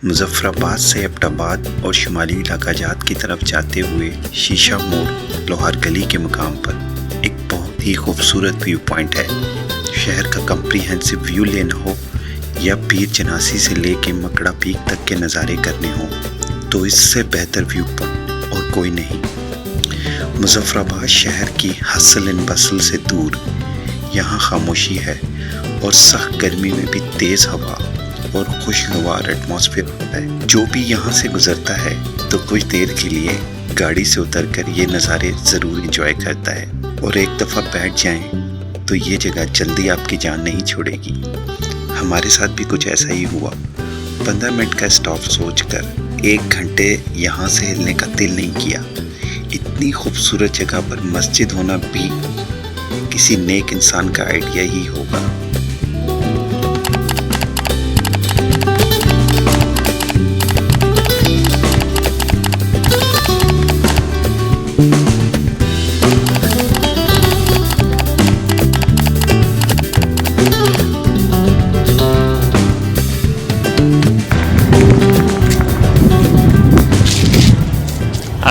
मुजफ्फराबाद से एबटाबाद और शुमाली इलाका जात की तरफ जाते हुए शीशा मोड़ लोहार गली के मुकाम पर एक बहुत ही खूबसूरत व्यू पॉइंट है। शहर का कंप्रीहेंसिव व्यू लेना हो या पीर जनासी से लेके मकड़ा पीक तक के नज़ारे करने हो तो इससे बेहतर व्यू पॉइंट और कोई नहीं। मुजफ्फराबाद शहर की हसल एंड बसल से दूर यहाँ खामोशी है और सख्त गर्मी में भी तेज़ हवा और खुशगवार एटमॉस्फेयर होता है। जो भी यहाँ से गुजरता है तो कुछ देर के लिए गाड़ी से उतरकर ये नज़ारे ज़रूर एंजॉय करता है और एक दफ़ा बैठ जाएं तो ये जगह जल्दी आपकी जान नहीं छोड़ेगी। हमारे साथ भी कुछ ऐसा ही हुआ। 15 मिनट का स्टॉप सोचकर 1 घंटे यहाँ से हिलने का दिल नहीं किया। इतनी खूबसूरत जगह पर मस्जिद होना भी किसी नेक इंसान का आइडिया ही होगा।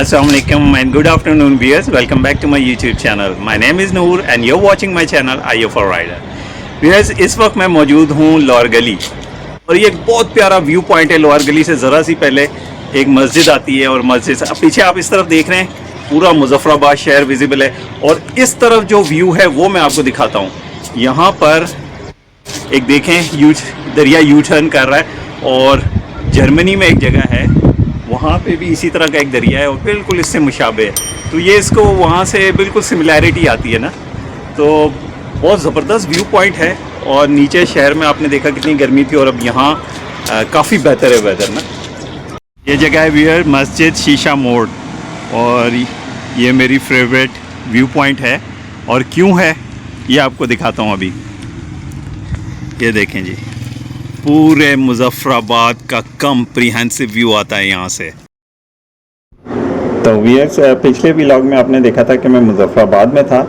Assalamualaikum and good afternoon viewers, welcome back to my YouTube channel. My name is Noor and you're watching my channel IO for Rider. Viewers, इस वक्त मैं मौजूद हूँ लोहार गली और ये एक बहुत प्यारा व्यू पॉइंट है। लोहार गली से ज़रा सी पहले एक मस्जिद आती है और मस्जिद से पीछे आप इस तरफ देख रहे हैं पूरा मुजफ्फराबाद शहर विजिबल है और इस तरफ जो व्यू है वो मैं आपको दिखाता हूँ। यहाँ पर एक देखें दरिया यू टर्न कर रहा है और जर्मनी में एक जगह है वहाँ पे भी इसी तरह का एक दरिया है और बिल्कुल इससे मुशाबे है, तो ये इसको वहाँ से बिल्कुल सिमिलैरिटी आती है ना। तो बहुत ज़बरदस्त व्यू पॉइंट है और नीचे शहर में आपने देखा कितनी गर्मी थी और अब यहाँ काफ़ी बेहतर है वेदर ना। ये जगह है व्यूअर मस्जिद शीशा मोड़ और ये मेरी फेवरेट व्यू पॉइंट है और क्यों है ये आपको दिखाता हूँ अभी। ये देखें जी, पूरे मुजफ्फराबाद का कंप्रीहेंसिव व्यू आता है यहाँ से। तो व्यूअर्स, पिछले व्लॉग में आपने देखा था कि मैं मुजफ्फराबाद में था,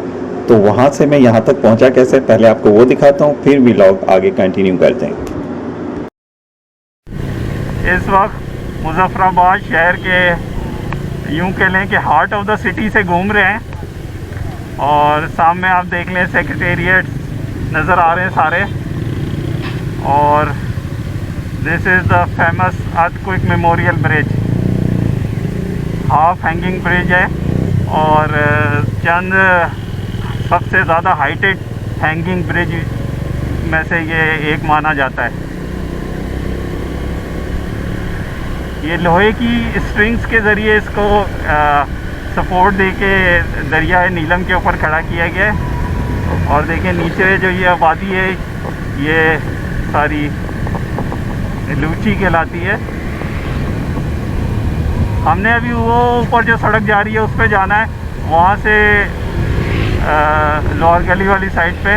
तो वहाँ से मैं यहाँ तक पहुँचा कैसे, पहले आपको वो दिखाता हूँ फिर व्लॉग आगे कंटिन्यू करते हैं। इस वक्त मुजफ्फराबाद शहर के यूँ कह लें कि हार्ट ऑफ द सिटी से घूम रहे हैं और सामने आप देख लें सेक्रेटेरिएट नज़र आ रहे हैं सारे और this is the famous earthquake memorial bridge. Half hanging bridge है और चंद सबसे ज़्यादा हाइटेड हैंगिंग ब्रिज में से ये एक माना जाता है। ये लोहे की स्ट्रिंग्स के ज़रिए इसको सपोर्ट देके दरिया नीलम के ऊपर खड़ा किया गया है और देखें नीचे जो ये आबादी है ये सारी लूची कहलाती है। हमने अभी वो ऊपर जो सड़क जा रही है उस पर जाना है, वहाँ से लोहार गली वाली साइड पे,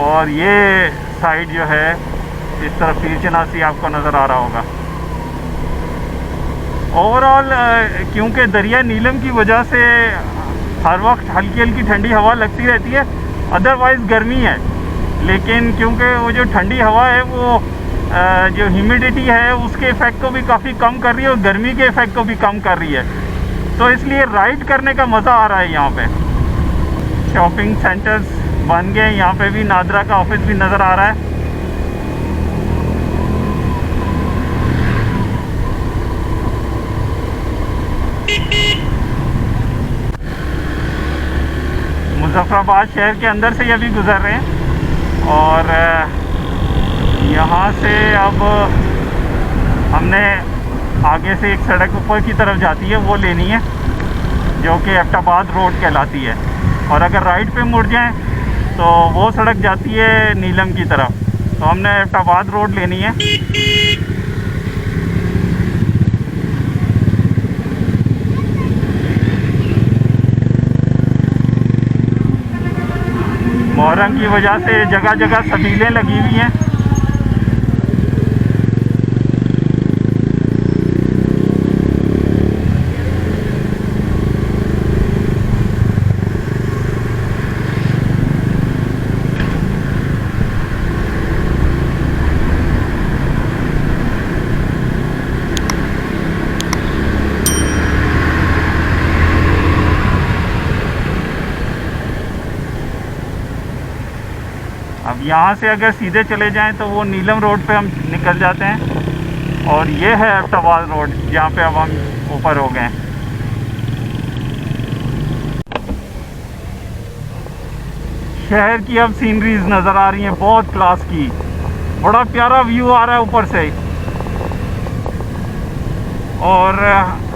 और ये साइड जो है इस तरफ पीर जनासी आपको नज़र आ रहा होगा। ओवरऑल क्योंकि दरिया नीलम की वजह से हर वक्त हल्की हल्की ठंडी हवा लगती रहती है, अदरवाइज़ गर्मी है, लेकिन क्योंकि वो जो ठंडी हवा है वो जो ह्यूमिडिटी है उसके इफ़ेक्ट को भी काफ़ी कम कर रही है और गर्मी के इफ़ेक्ट को भी कम कर रही है, तो इसलिए राइड करने का मज़ा आ रहा है। यहाँ पे शॉपिंग सेंटर्स बन गए, यहाँ पे भी नादरा का ऑफिस भी नज़र आ रहा है। मुजफ्फराबाद शहर के अंदर से ये अभी गुज़र रहे हैं और यहाँ से अब हमने आगे से एक सड़क ऊपर की तरफ जाती है वो लेनी है जो कि एबटाबाद रोड कहलाती है, और अगर राइट पे मुड़ जाएं तो वो सड़क जाती है नीलम की तरफ, तो हमने एबटाबाद रोड लेनी है। मुहर्रम की वजह से जगह जगह सबीलें लगी हुई हैं। यहाँ से अगर सीधे चले जाएं तो वो नीलम रोड पे हम निकल जाते हैं और ये है एबटाबाद रोड जहाँ पे अब हम ऊपर हो गए हैं। शहर की अब सीनरीज नज़र आ रही हैं बहुत क्लास की, बड़ा प्यारा व्यू आ रहा है ऊपर से। और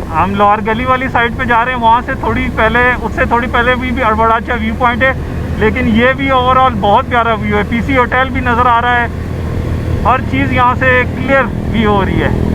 हम लोअर गली वाली साइड पे जा रहे हैं, वहाँ से थोड़ी पहले, उससे थोड़ी पहले भी बड़ा अच्छा व्यू पॉइंट है, लेकिन ये भी ओवरऑल बहुत प्यारा व्यू है। पीसी होटल भी नज़र आ रहा है, हर चीज़ यहाँ से क्लियर व्यू हो रही है।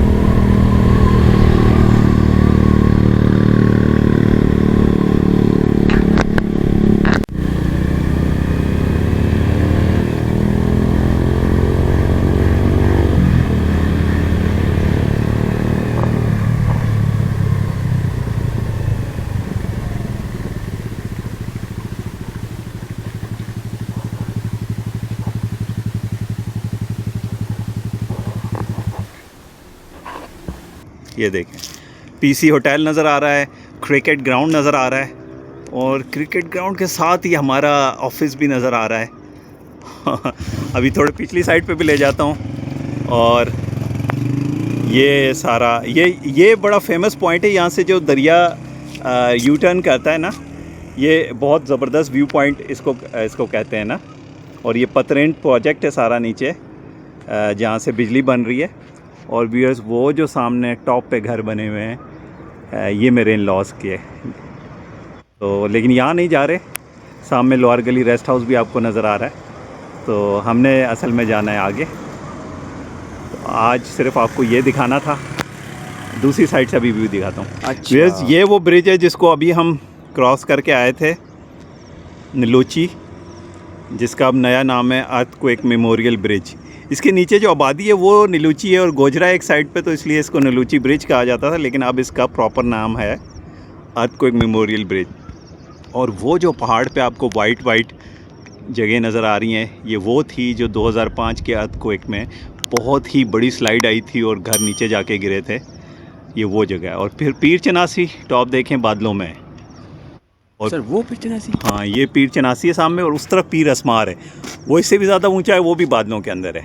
ये देखें, पीसी होटल नज़र आ रहा है, क्रिकेट ग्राउंड नज़र आ रहा है और क्रिकेट ग्राउंड के साथ ही हमारा ऑफिस भी नज़र आ रहा है। अभी थोड़े पिछली साइड पे भी ले जाता हूँ। और ये सारा ये बड़ा फेमस पॉइंट है, यहाँ से जो दरिया यू टर्न करता है ना, ये बहुत ज़बरदस्त व्यू पॉइंट इसको कहते हैं ना। और ये पतरेंट प्रोजेक्ट है सारा नीचे, जहाँ से बिजली बन रही है। और व्यूअर्स, वो जो सामने टॉप पे घर बने हुए हैं, ये मेरे इन लॉज के। तो लेकिन यहाँ नहीं जा रहे, सामने लोअर गली रेस्ट हाउस भी आपको नज़र आ रहा है। तो हमने असल में जाना है आगे। तो आज सिर्फ आपको ये दिखाना था, दूसरी साइड से अभी व्यू दिखाता हूँ। अच्छा। व्यूअर्स, ये वो ब्रिज है जिसको अभी हम क्रॉस करके आए थे, नीलोची, जिसका अब नया नाम है अर्थक्वेक मेमोरियल ब्रिज। इसके नीचे जो आबादी है वो नीलूची है और गोजरा एक साइड पे, तो इसलिए इसको नीलूची ब्रिज कहा जाता था, लेकिन अब इसका प्रॉपर नाम है अर्थक्वेक मेमोरियल ब्रिज। और वो जो पहाड़ पे आपको वाइट जगह नज़र आ रही हैं, ये वो थी जो 2005 के अर्थक्वेक में बहुत ही बड़ी स्लाइड आई थी और घर नीचे जाके गिरे थे। ये वो जगह है। और फिर पीर चनासी टॉप देखें बादलों में, और सर वो पीर चनासी, हाँ, ये पीर चनासी है सामने, और उस तरफ पीर असमार है, वो इससे भी ज़्यादा ऊंचा है, वो भी बादलों के अंदर है।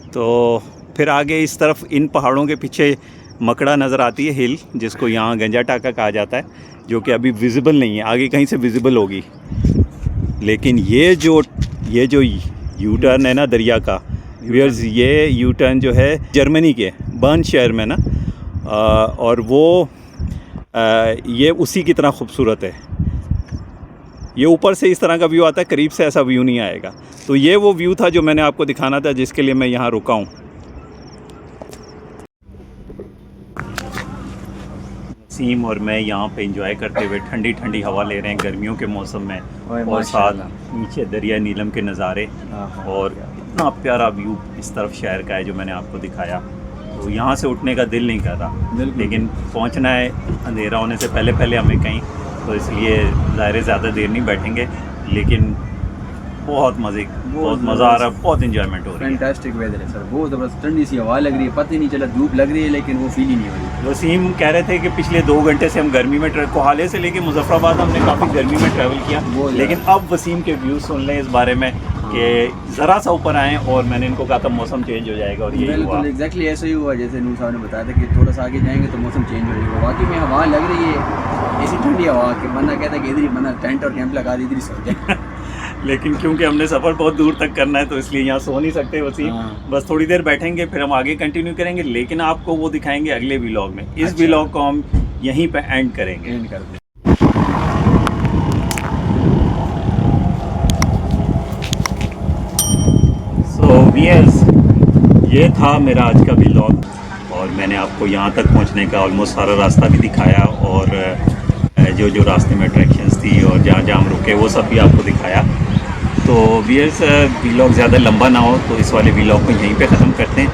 तो फिर आगे इस तरफ इन पहाड़ों के पीछे मकड़ा नज़र आती है, हिल, जिसको यहाँ गंजा टाका कहा जाता है, जो कि अभी विजिबल नहीं है, आगे कहीं से विजिबल होगी। लेकिन ये जो यू टर्न है ना दरिया का, व्यूअर्स, ये यू टर्न जो है जर्मनी के बर्न शहर में ना, और वो ये उसी की तरह खूबसूरत है। ये ऊपर से इस तरह का व्यू आता है, करीब से ऐसा व्यू नहीं आएगा। तो ये वो व्यू था जो मैंने आपको दिखाना था, जिसके लिए मैं यहाँ रुका हूँ। सीम और मैं यहाँ पे एंजॉय करते हुए ठंडी ठंडी हवा ले रहे हैं गर्मियों के मौसम में, और साथ नीचे दरिया नीलम के नज़ारे, और इतना प्यारा व्यू इस तरफ शहर का है जो मैंने आपको दिखाया। तो यहाँ से उठने का दिल नहीं कर रहा, लेकिन पहुँचना है अंधेरा होने से पहले हमें कहीं, तो इसलिए ज़ाहिर ज़्यादा देर नहीं बैठेंगे। लेकिन बहुत मज़ा आ रहा है, बहुत इंजॉयमेंट हो रही है। फैंटास्टिक वेदर है सर, बहुत ज़बरदस्त, ठंडी सी हवा लग रही है, पता ही नहीं चला धूप लग रही है, लेकिन वो फील ही नहीं हो रही। वसीम कह रहे थे कि पिछले 2 घंटे से हम गर्मी में कोहाले से लेके मुजफ्फराबाद हमने काफ़ी गर्मी में ट्रैवल किया, लेकिन अब वसीम के व्यूज़ सुन लें इस बारे में कि ज़रा सा ऊपर आएँ, और मैंने इनको कहा था मौसम चेंज हो जाएगा, और ये हुआ। एग्जैक्टली ऐसा ही हुआ जैसे नूर साहब ने बताया था कि थोड़ा सा आगे जाएंगे तो मौसम चेंज हो जाएगा। वाकई में हवा लग रही है, ऐसी ठंडी हवा कि बंदा कहता है कि इधर ही बंदा टेंट और कैंप लगा दी, इधर ही सो जाए। लेकिन क्योंकि हमने सफ़र बहुत दूर तक करना है, तो इसलिए यहाँ सो नहीं सकते वसीम। बस थोड़ी देर बैठेंगे, फिर हम आगे कंटिन्यू करेंगे, लेकिन आपको वो दिखाएंगे अगले व्लॉग में। इस व्लॉग को हम यहीं पे एंड करेंगे। सो व्यूअर्स, ये था मेरा आज का व्लॉग, और मैंने आपको यहाँ तक पहुँचने का ऑलमोस्ट सारा रास्ता भी दिखाया, और जो रास्ते में अट्रैक्शंस थी और जहाँ हम रुके वो सब भी आपको दिखाया। तो व्यूअर्स, व्लॉग ज़्यादा लंबा ना हो, तो इस वाले व्लॉग को यहीं पे ख़त्म करते हैं,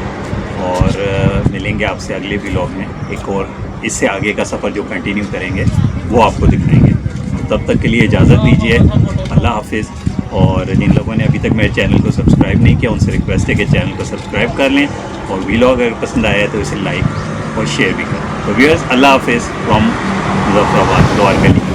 और मिलेंगे आपसे अगले व्लॉग में। एक और इससे आगे का सफ़र जो कंटिन्यू करेंगे वो आपको दिखाएंगे। तो तब तक के लिए इजाज़त दीजिए, अल्लाह हाफिज़। और जिन लोगों ने अभी तक मेरे चैनल को सब्सक्राइब नहीं किया, उनसे रिक्वेस्ट है कि चैनल को सब्सक्राइब कर लें, और व्लॉग अगर पसंद आया तो इसे लाइक और शेयर भी करें। तो व्यूअर्स, अल्लाह हाफिज़ फ्रॉम मुजफ्फराबाद लोअर गली।